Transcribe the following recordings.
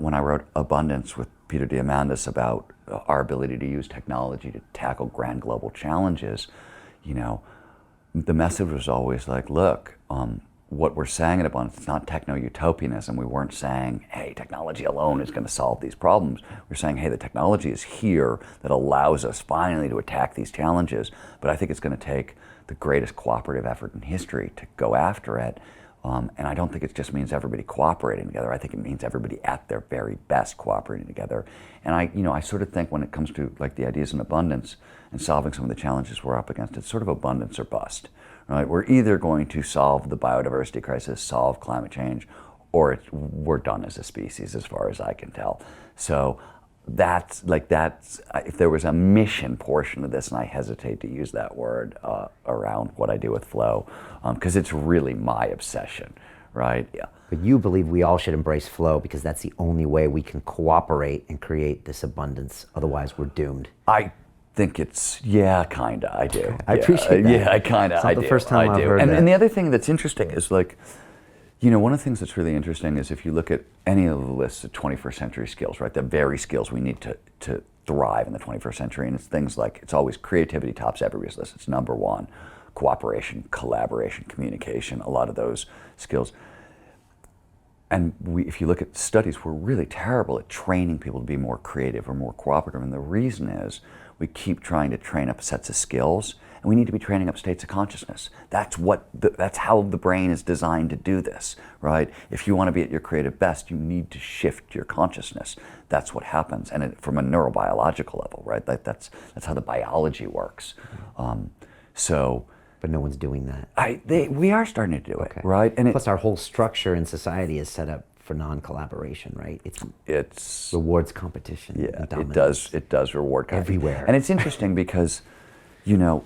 when I wrote Abundance with Peter Diamandis about our ability to use technology to tackle grand global challenges, you know, the message was always like, look, what we're saying in Abundance, it's not techno-utopianism. We weren't saying, hey, technology alone is going to solve these problems. We're saying, hey, the technology is here that allows us finally to attack these challenges, but I think it's going to take the greatest cooperative effort in history to go after it. And I don't think it just means everybody cooperating together. I think it means everybody at their very best cooperating together. And I sort of think when it comes to like the ideas in abundance and solving some of the challenges we're up against, it's sort of abundance or bust, right? We're either going to solve the biodiversity crisis, solve climate change, or we're done as a species, as far as I can tell. So that's if there was a mission portion of this, and I hesitate to use that word around what I do with Flow, because it's really my obsession, right? Yeah. But you believe we all should embrace flow because that's the only way we can cooperate and create this abundance. Otherwise, we're doomed. I think it's, yeah, kinda, I do. I appreciate that. Yeah, I kinda, it's not I the do. first time I've heard and, that. and the other thing that's interesting is like, you know, one of the things that's really interesting is if you look at any of the lists of 21st century skills, right, the very skills we need to thrive in the 21st century, and it's things like, it's always creativity tops everybody's list. It's number one. Cooperation, collaboration, communication, a lot of those skills. And if you look at studies, we're really terrible at training people to be more creative or more cooperative. And the reason is we keep trying to train up sets of skills, and we need to be training up states of consciousness. That's how the brain is designed to do this, right? If you want to be at your creative best, you need to shift your consciousness. That's what happens, and from a neurobiological level, right? That's how the biology works. But no one's doing that. We are starting to do it, right? And plus, our whole structure in society is set up for non-collaboration, right? It's rewards competition. Yeah, it does reward competition everywhere. And it's interesting because, you know,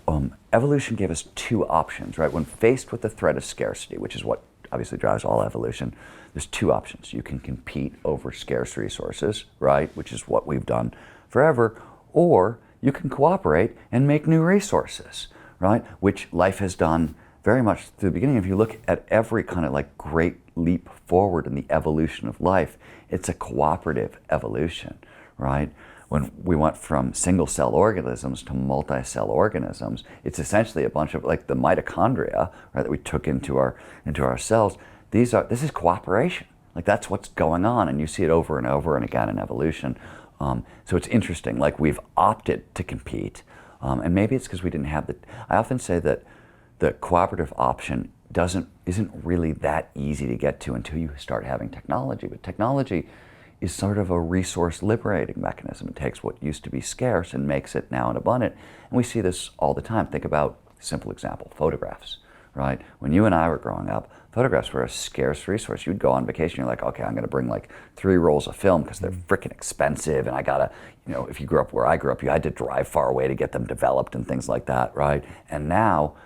evolution gave us two options, right? When faced with the threat of scarcity, which is what obviously drives all evolution, there's two options. You can compete over scarce resources, right? Which is what we've done forever, or you can cooperate and make new resources, right? Which life has done very much through the beginning. If you look at every kind of like great leap forward in the evolution of life, it's a cooperative evolution, right? When we went from single-cell organisms to multi-cell organisms, it's essentially a bunch of like the mitochondria, right, that we took into our cells. This is cooperation. Like that's what's going on, and you see it over and over and again in evolution. So it's interesting. Like we've opted to compete, and maybe it's because we didn't have I often say that the cooperative option isn't really that easy to get to until you start having technology. But technology is sort of a resource liberating mechanism. It takes what used to be scarce and makes it now an abundant. And we see this all the time. Think about a simple example, photographs, right? When you and I were growing up, photographs were a scarce resource. You'd go on vacation, you're like, okay, I'm gonna bring like 3 rolls of film because they're freaking expensive, and I gotta, you know, if you grew up where I grew up, you had to drive far away to get them developed and things like that, right? And now,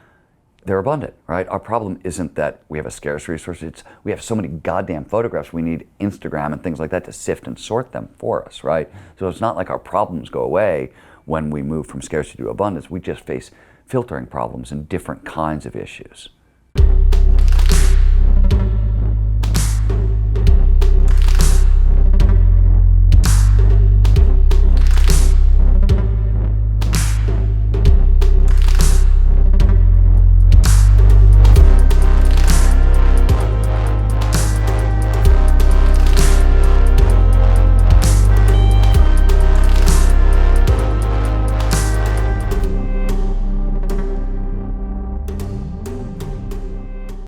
they're abundant, right? Our problem isn't that we have a scarce resource, it's we have so many goddamn photographs, we need Instagram and things like that to sift and sort them for us, right? So it's not like our problems go away when we move from scarcity to abundance, we just face filtering problems and different kinds of issues.